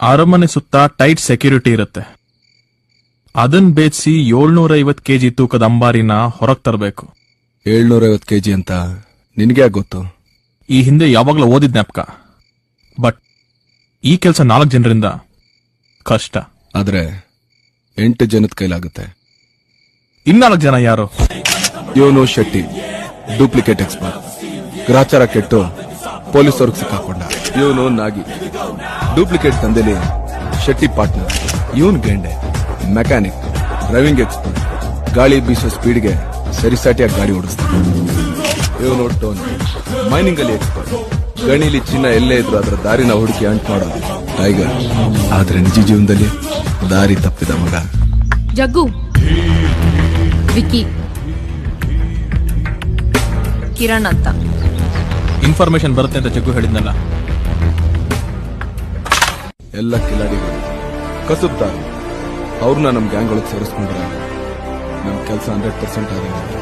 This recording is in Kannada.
ಅರಮನೆ ಸುತ್ತ ಟೈಟ್ ಸೆಕ್ಯೂರಿಟಿ ಇರುತ್ತೆ. ಅದನ್ ಬೇಯಿಸಿ 750 kg ತೂಕದ ಅಂಬಾರಿನ ಹೊರಗ್ ತರಬೇಕು. 750 kg ಅಂತ ನಿನ್ಗೆ ಗೊತ್ತು? ಈ ಹಿಂದೆ ಯಾವಾಗ್ಲೂ ಓದಿದ್ ಜ್ಞಾಪಕ. ಬಟ್ ಈ ಕೆಲಸ 4 ಜನರಿಂದ ಕಷ್ಟ. ಆದ್ರೆ 8 ಜನದ ಕೈಲಾಗುತ್ತೆ. 4 ಜನ ಯಾರು? ಇವನು ಶೆಟ್ಟಿ, ಡೂಪ್ಲಿಕೇಟ್ ಎಕ್ಸ್ಪರ್ಟ್. ಗ್ರಾಚಾರ ಕೆಟ್ಟು ಪೊಲೀಸವ್ರಿಗೆ ಸಿಕ್ಕಾಕೊಂಡ. ಇವನು ನಾಗಿ, ಡೂಪ್ಲಿಕೇಟ್ ದಂಧೆಲಿ ಶೆಟ್ಟಿ ಪಾರ್ಟ್ನರ್. ಇವನ್ ಗೆಂಡೆ, ಮೆಕ್ಯಾನಿಕ್, ಡ್ರೈವಿಂಗ್ ಎಕ್ಸ್ಪರ್ಟ್. ಗಾಳಿ ಬೀಸೋ ಸ್ಪೀಡ್ಗೆ ಸರಿಸಾಟಿಯಾಗಿ ಗಾಡಿ ಓಡಿಸ್ತಾನೆ. ಇವನು ಟೋನ್, ಮೈನಿಂಗ್ ಅಲ್ಲಿ ಎಕ್ಸ್ಪರ್ಟ್. ಗಣಿಲಿ ಚಿನ್ನ ಎಲ್ಲೇ ಇದ್ರು ಅದರ ದಾರಿನ ಹುಡುಕಿ ಅಂಟ್ ಮಾಡೋದು ಟೈಗರ್. ಆದ್ರೆ ನಿಜ ಜೀವನದಲ್ಲಿ ದಾರಿ ತಪ್ಪಿದ ಮಗ. ಜಗ್ಗು, ವಿಕಿ, ಕಿರಣ್ ಅಂತ ಇನ್ಫಾರ್ಮೇಶನ್ ಬರುತ್ತೆ ಅಂತ ಜಗ್ಗು ಹೇಳಿದ್ನಲ್ಲ. ಎಲ್ಲ ಕಿಲಾಡಿಗಳು ಕಸುಬ್ದಾರ. ಅವ್ರನ್ನ ನಮ್ ಗ್ಯಾಂಗ್ ಒಳಗೆ ಸೇರಿಸ್ಕೊಂಡ್ರೆ ನಮ್ ಕೆಲಸ 100% ಆಗಿದೆ.